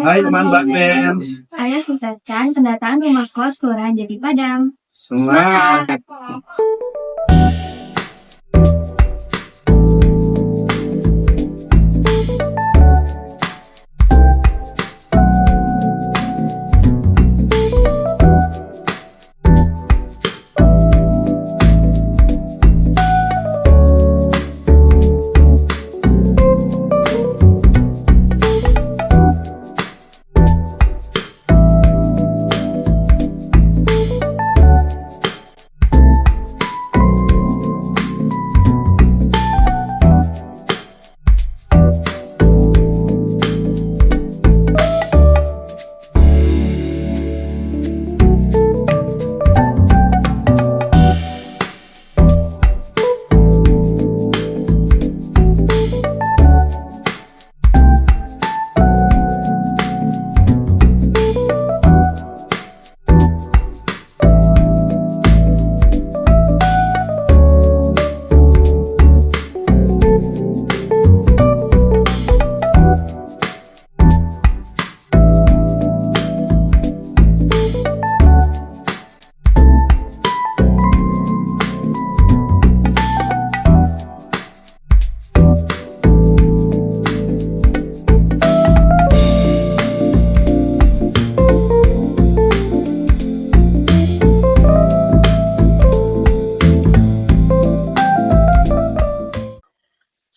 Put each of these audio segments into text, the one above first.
Hai teman Mbak Ben. Saya sukseskan pendataan rumah kos Kelurahan Jati Padang. Semangat.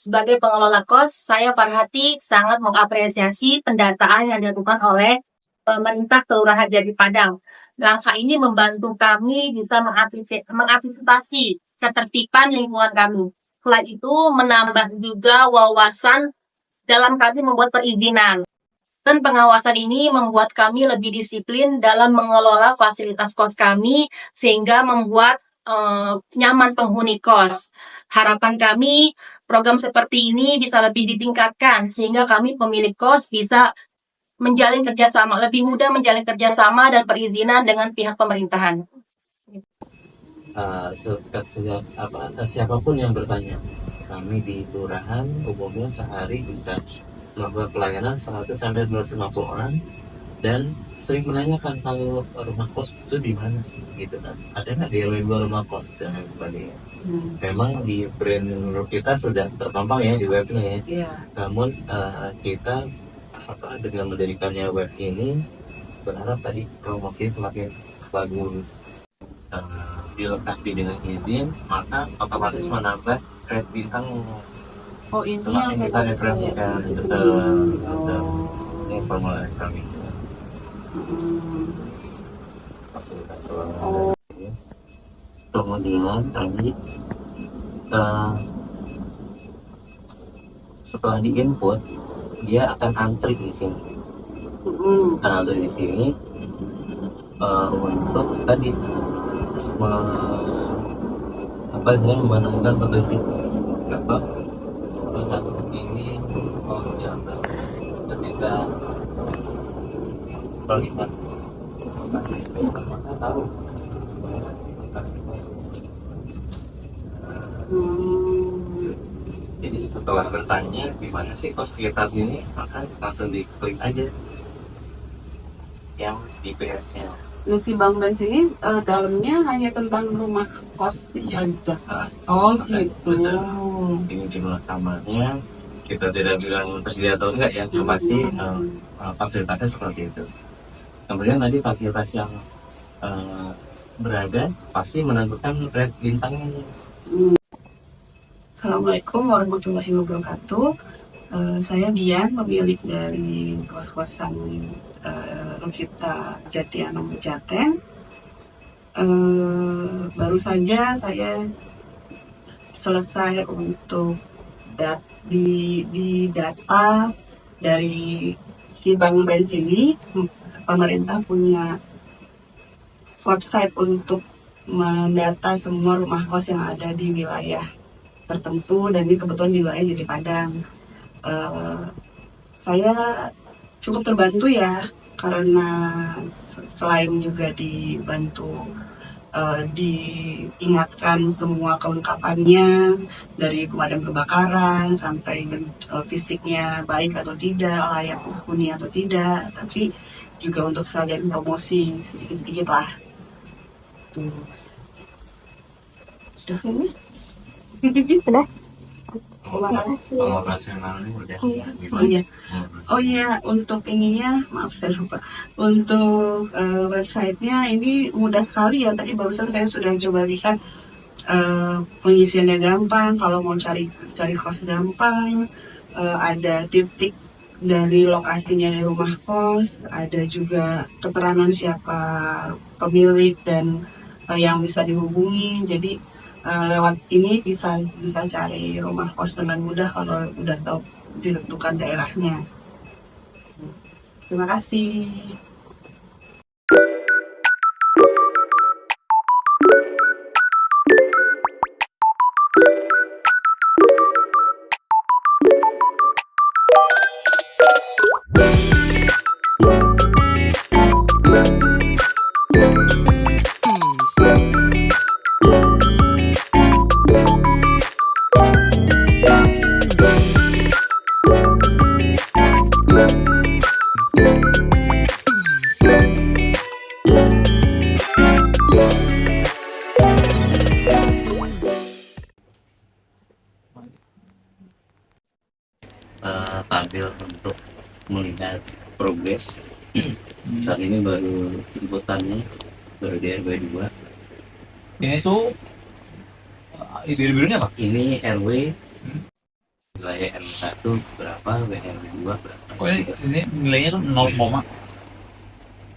Sebagai pengelola kos, saya Farhati sangat mengapresiasi pendataan yang dilakukan oleh pemerintah Kelurahan Jati Padang. Langkah ini membantu kami bisa mengantisipasi ketertiban lingkungan kami. Selain itu, menambah juga wawasan dalam kami membuat perizinan. Dan pengawasan ini membuat kami lebih disiplin dalam mengelola fasilitas kos kami, sehingga membuat nyaman penghuni kos. Harapan kami, program seperti ini bisa lebih ditingkatkan, sehingga kami pemilik kos bisa menjalin kerjasama, lebih mudah menjalin kerjasama dan perizinan dengan pihak pemerintahan. Siapapun yang bertanya, kami di kelurahan umumnya sehari bisa melakukan pelayanan 100-250 orang, dan sering menanyakan kalau rumah kos itu di mana sih, gitu kan? Ada nggak di RW 2 rumah kos dan lain sebagainya. Memang di brand kita sudah terpampang ya di webnya ya. Namun kita dengan mendirikannya web ini berharap tadi promosi semakin bagus, dilengkapi dengan izin, maka otomatis menambah red bintang. Ini semakin yang kita referensikan formulir kami. Fasilitas ruangan. Kemudian tadi setelah diinput, dia akan antri di sini. Akan antri di sini untuk tadi menemukan petunjuk berapa satu ini senjata ketika terlibat maka tahu jadi setelah bertanya di mana sih kos sekitar ini, maka langsung diklik aja yang GPS-nya. Nah, si Bang Ben sini dalamnya hanya tentang rumah kos aja. Gitu. Ini jumlah kamarnya, kita tidak bilang tersedia atau enggak ya, yang pasti fasilitasnya seperti itu. Kemudian tadi fasilitas yang berada pasti menentukan red bintangnya. Assalamualaikum warahmatullahi wabarakatuh. Saya Dian, pemilik dari kos-kosan Lokita Jati Anom Pejaten. Baru saja saya selesai untuk di data dari si Bang Ben ini. Pemerintah punya website untuk mendata semua rumah kos yang ada di wilayah tertentu, dan ini kebetulan di wilayah Jati Padang. Saya cukup terbantu ya, karena selain juga dibantu diingatkan semua kelengkapannya dari pemadam kebakaran sampai fisiknya baik atau tidak, layak huni atau tidak, tapi juga untuk sekalian promosi sedikit-sedikit lah. Tuh. Sudah ini? Sudah. Terima kasih. Operasionalnya udah. Oh iya. Oh iya, untuk ininya, maaf saya lupa. Untuk websitenya ini mudah sekali ya. Tadi barusan saya sudah coba lihat pengisiannya gampang. Kalau mau cari kos gampang. Ada titik dari lokasinya rumah kos. Ada juga keterangan siapa pemilik dan yang bisa dihubungi. Jadi lewat ini bisa cari rumah kos dengan mudah kalau udah tahu ditentukan daerahnya. Terima kasih. Tampil untuk melihat progres. Saat ini baru inputannya baru di RW 2. Ini tuh biru-birunya apa? Ini RW wilayah RW 1 berapa, WRW 2 berapa. Oh, ini nilainya tuh 0,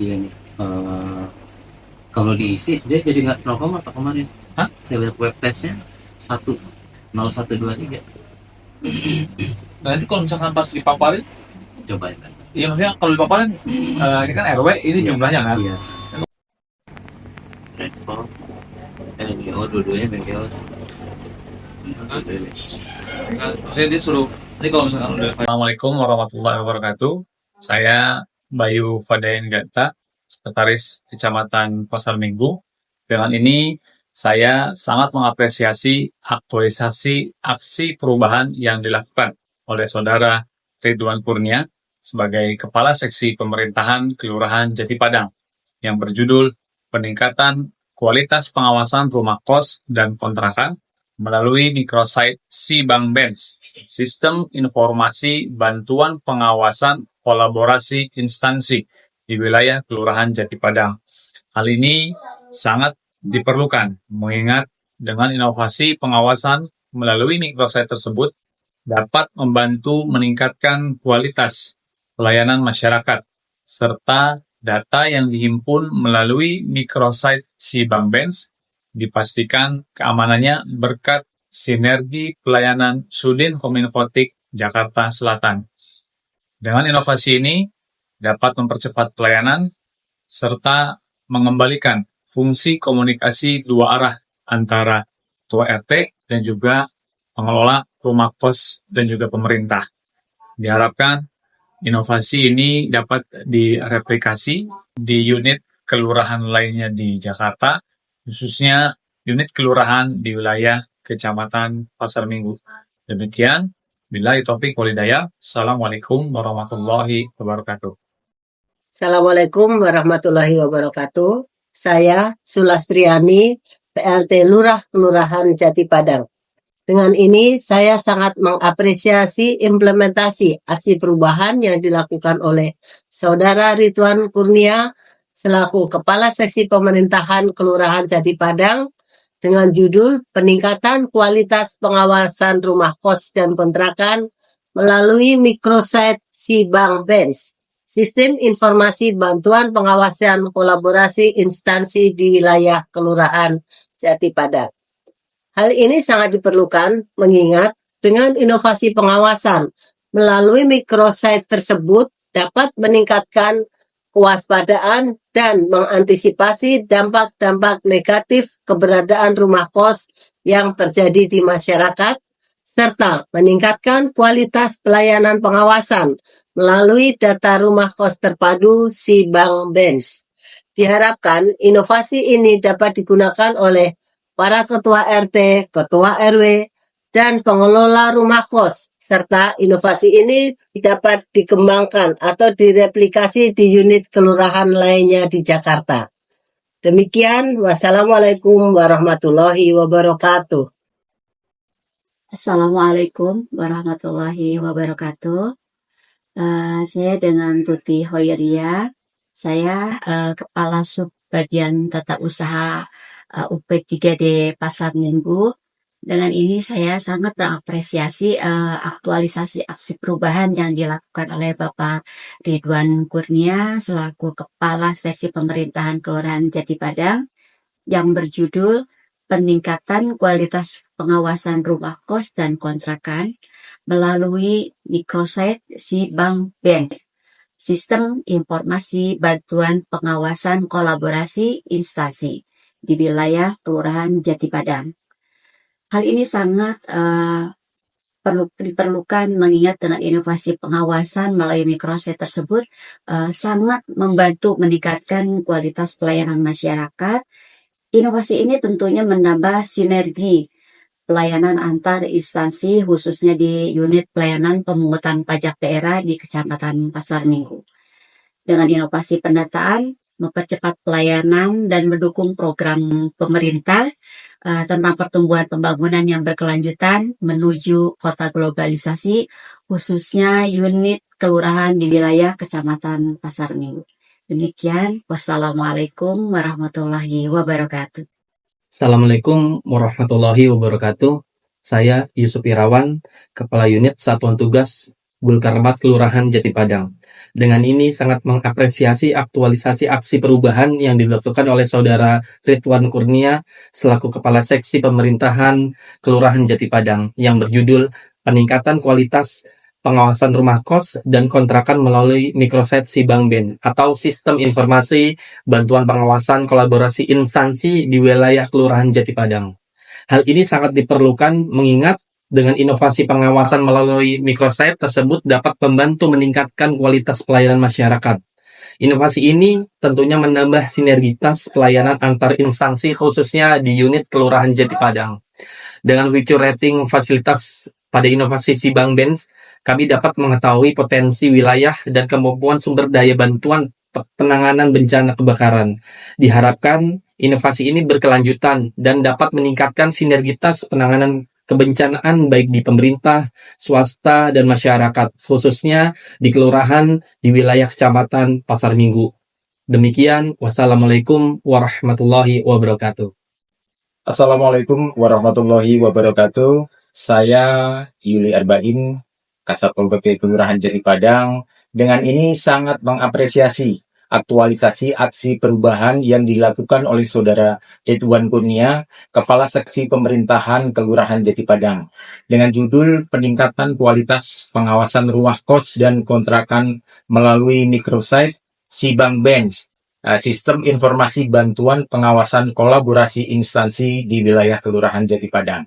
Iya nih. Kalau diisi dia jadi nggak 0, apa kemarin? Hah? Saya lihat web testnya 0123. nanti kalau misalkan pas dipaparin, Coba ya. iya maksudnya kalau dipaparin, ini kan RW, ini Iya. jumlahnya kan? Iya. Redco. Dua-duanya Bengkeos. Maksudnya dia suruh, nanti kalau misalkan udah. Assalamualaikum warahmatullahi wabarakatuh. Saya Bayu Fadain Gata, Sekretaris Kecamatan Pasar Minggu. Dengan ini saya sangat mengapresiasi aktualisasi aksi perubahan yang dilakukan oleh Saudara Ridwan Kurnia sebagai Kepala Seksi Pemerintahan Kelurahan Jati Padang yang berjudul Peningkatan Kualitas Pengawasan Rumah Kos dan Kontrakan melalui microsite Sibang Benz, Sistem Informasi Bantuan Pengawasan Kolaborasi Instansi di wilayah Kelurahan Jati Padang. Hal ini sangat diperlukan mengingat dengan inovasi pengawasan melalui microsite tersebut dapat membantu meningkatkan kualitas pelayanan masyarakat serta data yang dihimpun melalui microsite Sibang Benz dipastikan keamanannya berkat sinergi pelayanan Sudin Kominfotik Jakarta Selatan. Dengan inovasi ini dapat mempercepat pelayanan serta mengembalikan fungsi komunikasi dua arah antara Ketua RT dan juga pengelola rumah kos dan juga pemerintah. Diharapkan inovasi ini dapat direplikasi di unit kelurahan lainnya di Jakarta, khususnya unit kelurahan di wilayah Kecamatan Pasar Minggu. Demikian, billahi taufiq wal hidayah. Assalamualaikum warahmatullahi wabarakatuh. Assalamualaikum warahmatullahi wabarakatuh. Saya Sulastriani, PLT Lurah Kelurahan Jati Padang. Dengan ini saya sangat mengapresiasi implementasi aksi perubahan yang dilakukan oleh Saudara Ridwan Kurnia selaku Kepala Seksi Pemerintahan Kelurahan Jati Padang dengan judul Peningkatan Kualitas Pengawasan Rumah Kos dan Kontrakan melalui microsite Sibang Benz, Sistem Informasi Bantuan Pengawasan Kolaborasi Instansi di wilayah Kelurahan Jati Padang. Hal ini sangat diperlukan mengingat dengan inovasi pengawasan melalui microsite tersebut dapat meningkatkan kewaspadaan dan mengantisipasi dampak-dampak negatif keberadaan rumah kos yang terjadi di masyarakat, serta meningkatkan kualitas pelayanan pengawasan melalui data rumah kos terpadu Sibang Benz. Diharapkan inovasi ini dapat digunakan oleh para ketua RT, ketua RW, dan pengelola rumah kos, serta inovasi ini dapat dikembangkan atau direplikasi di unit kelurahan lainnya di Jakarta. Demikian, wassalamualaikum warahmatullahi wabarakatuh. Assalamualaikum warahmatullahi wabarakatuh. Saya dengan Tuti Hoiria. Saya Kepala Sub Bagian Tata Usaha UP3D Pasar Minggu. Dengan ini saya sangat mengapresiasi aktualisasi aksi perubahan yang dilakukan oleh Bapak Ridwan Kurnia selaku Kepala Seksi Pemerintahan Kelurahan Jati Padang yang berjudul Peningkatan Kualitas Pengawasan Rumah Kos dan Kontrakan melalui Microsite si Bank Bank, Sistem Informasi Bantuan Pengawasan Kolaborasi Instansi di wilayah Kelurahan Jati Padang. Hal ini sangat diperlukan mengingat dengan inovasi pengawasan melalui Microsite tersebut sangat membantu meningkatkan kualitas pelayanan masyarakat. Inovasi ini tentunya menambah sinergi pelayanan antar instansi khususnya di unit pelayanan pemungutan pajak daerah di Kecamatan Pasar Minggu. Dengan inovasi pendataan, mempercepat pelayanan dan mendukung program pemerintah tentang pertumbuhan pembangunan yang berkelanjutan menuju kota globalisasi khususnya unit kelurahan di wilayah Kecamatan Pasar Minggu. Demikian, wassalamualaikum warahmatullahi wabarakatuh. Assalamualaikum warahmatullahi wabarakatuh. Saya Yusuf Irawan, Kepala Unit Satuan Tugas Gulkarmat Kelurahan Jati Padang. Dengan ini sangat mengapresiasi aktualisasi aksi perubahan yang dilakukan oleh Saudara Ridwan Kurnia selaku Kepala Seksi Pemerintahan Kelurahan Jati Padang yang berjudul Peningkatan Kualitas Pengawasan Rumah Kos dan Kontrakan melalui Microsite si Bank Ben atau Sistem Informasi Bantuan Pengawasan Kolaborasi Instansi di wilayah Kelurahan Jati Padang. Hal ini sangat diperlukan mengingat dengan inovasi pengawasan melalui Microsite tersebut dapat membantu meningkatkan kualitas pelayanan masyarakat. Inovasi ini tentunya menambah sinergitas pelayanan antar instansi khususnya di unit Kelurahan Jati Padang. Dengan feature rating fasilitas pada inovasi si Bank Ben, kami dapat mengetahui potensi wilayah dan kemampuan sumber daya bantuan penanganan bencana kebakaran. Diharapkan inovasi ini berkelanjutan dan dapat meningkatkan sinergitas penanganan kebencanaan baik di pemerintah, swasta, dan masyarakat, khususnya di kelurahan di wilayah Kecamatan Pasar Minggu. Demikian, wassalamualaikum warahmatullahi wabarakatuh. Assalamualaikum warahmatullahi wabarakatuh. Saya Yuli Arba'in, Kasatpol PP Kelurahan Jati Padang. Dengan ini sangat mengapresiasi aktualisasi aksi perubahan yang dilakukan oleh Saudara Ridwan Kurnia, Kepala Seksi Pemerintahan Kelurahan Jati Padang, dengan judul Peningkatan Kualitas Pengawasan Rumah Kos dan Kontrakan melalui Microsite si Bank Ben, Sistem Informasi Bantuan Pengawasan Kolaborasi Instansi di wilayah Kelurahan Jati Padang.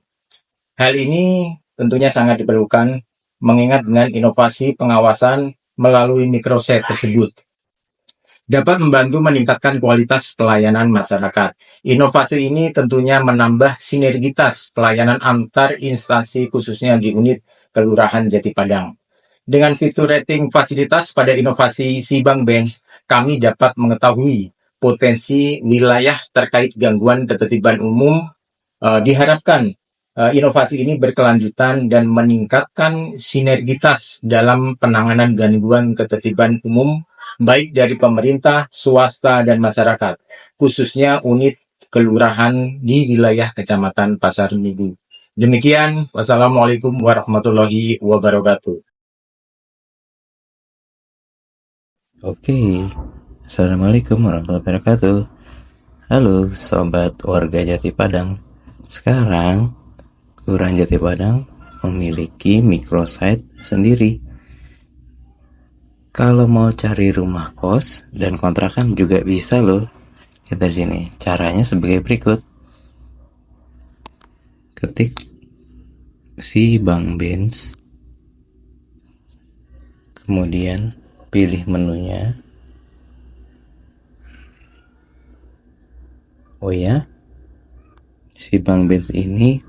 Hal ini tentunya sangat diperlukan mengingat dengan inovasi pengawasan melalui Microsite tersebut dapat membantu meningkatkan kualitas pelayanan masyarakat. Inovasi ini tentunya menambah sinergitas pelayanan antar instansi khususnya di unit Kelurahan Jati Padang. Dengan fitur rating fasilitas pada inovasi si Bank Ben, kami dapat mengetahui potensi wilayah terkait gangguan ketertiban umum. Diharapkan inovasi ini berkelanjutan dan meningkatkan sinergitas dalam penanganan gangguan ketertiban umum baik dari pemerintah, swasta, dan masyarakat, khususnya unit kelurahan di wilayah Kecamatan Pasar Minggu. Demikian, wassalamualaikum warahmatullahi wabarakatuh. Oke, assalamualaikum warahmatullahi wabarakatuh. Halo sobat warga Jati Padang. Sekarang Kelurahan Jati Padang memiliki microsite sendiri. Kalau mau cari rumah kos dan kontrakan juga bisa loh. Kita di sini caranya sebagai berikut. Ketik si Bank Ben, kemudian pilih menunya, Oh ya, si Bank Bens ini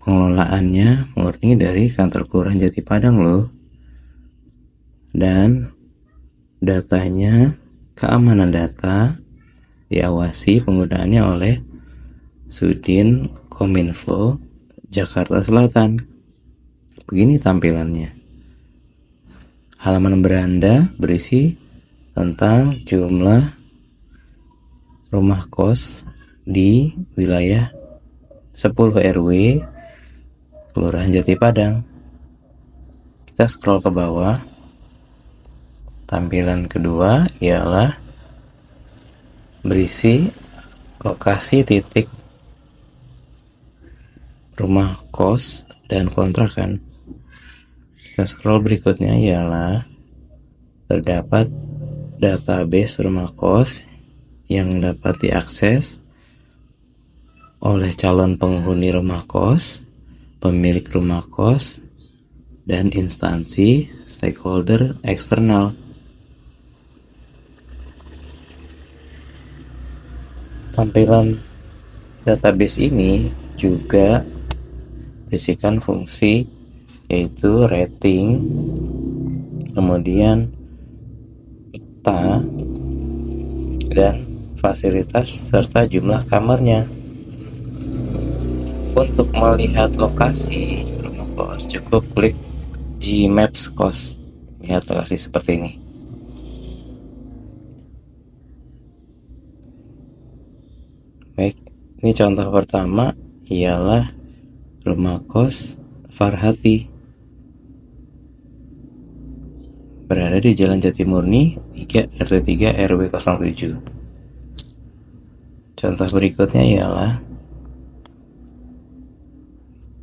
pengelolaannya murni dari kantor kelurahan Jati Padang loh. Dan datanya, keamanan data diawasi penggunaannya oleh Sudin Kominfo Jakarta Selatan. Begini tampilannya. Halaman beranda berisi tentang jumlah rumah kos di wilayah 10 RW Kelurahan Jati Padang. Kita scroll ke bawah. Tampilan kedua ialah berisi lokasi titik rumah kos dan kontrakan. Kita scroll berikutnya ialah terdapat database rumah kos yang dapat diakses oleh calon penghuni rumah kos, pemilik rumah kos, dan instansi stakeholder eksternal. Tampilan database ini juga berisikan fungsi yaitu rating, kemudian peta, dan fasilitas serta jumlah kamarnya. Untuk melihat lokasi rumah kos cukup klik Gmaps kos. Lihat lokasi seperti ini. Baik, ini contoh pertama ialah rumah kos Farhati. Berada di Jalan Jatimurni 3 RT 3 RW 07. Contoh berikutnya ialah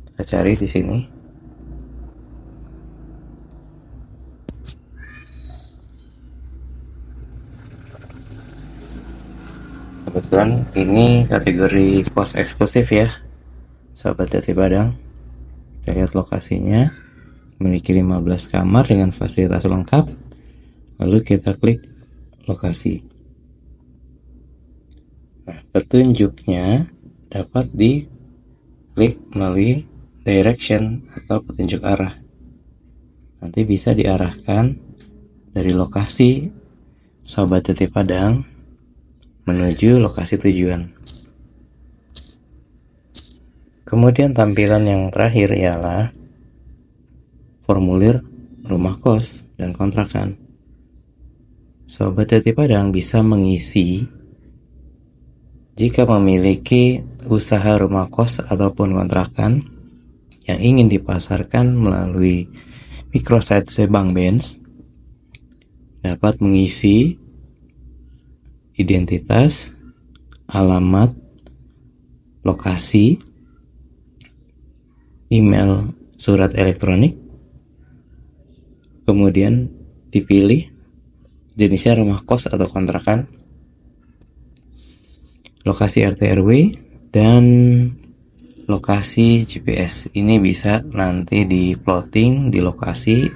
kita cari di sini. Kebetulan ini kategori kos eksklusif ya, Sobat Jati Padang. Kita lihat lokasinya. Memiliki 15 kamar dengan fasilitas lengkap. Lalu kita klik lokasi. Nah, petunjuknya dapat diklik melalui direction atau petunjuk arah. Nanti bisa diarahkan dari lokasi Sobat Jati Padang menuju lokasi tujuan. Kemudian tampilan yang terakhir ialah formulir rumah kos dan kontrakan. Sobat Jati Padang bisa mengisi jika memiliki usaha rumah kos ataupun kontrakan yang ingin dipasarkan melalui microsite Bank Bens, dapat mengisi identitas, alamat, lokasi, email, surat elektronik, kemudian dipilih jenisnya rumah kos atau kontrakan, lokasi RT RW, dan lokasi GPS. Ini bisa nanti di plotting di lokasi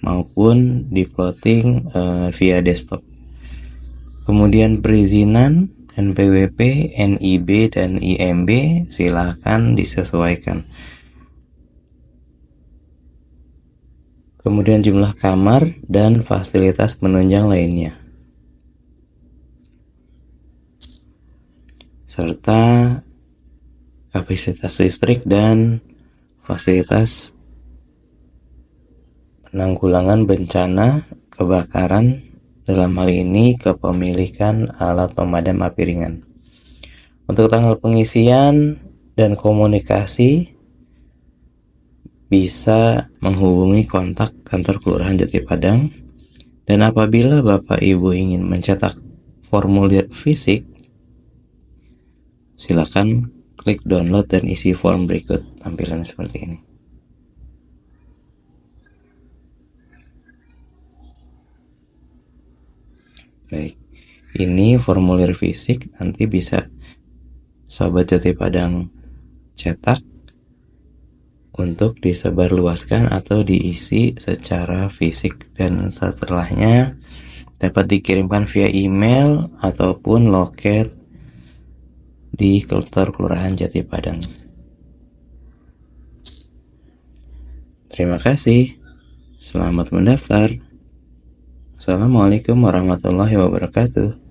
maupun di plotting via desktop. Kemudian perizinan NPWP, NIB, dan IMB silakan disesuaikan. Kemudian jumlah kamar dan fasilitas penunjang lainnya, serta kapasitas listrik dan fasilitas penanggulangan bencana kebakaran, dalam hal ini kepemilikan alat pemadam api ringan. Untuk tanggal pengisian dan komunikasi bisa menghubungi kontak kantor Kelurahan Jati Padang, dan apabila Bapak Ibu ingin mencetak formulir fisik, silakan klik download dan isi form berikut. Tampilan seperti ini. Baik, ini formulir fisik, nanti bisa Sobat Jati Padang cetak untuk disebarluaskan atau diisi secara fisik, dan setelahnya dapat dikirimkan via email ataupun loket di kantor Kelurahan Jati Padang. Terima kasih. Selamat mendaftar. Assalamualaikum warahmatullahi wabarakatuh.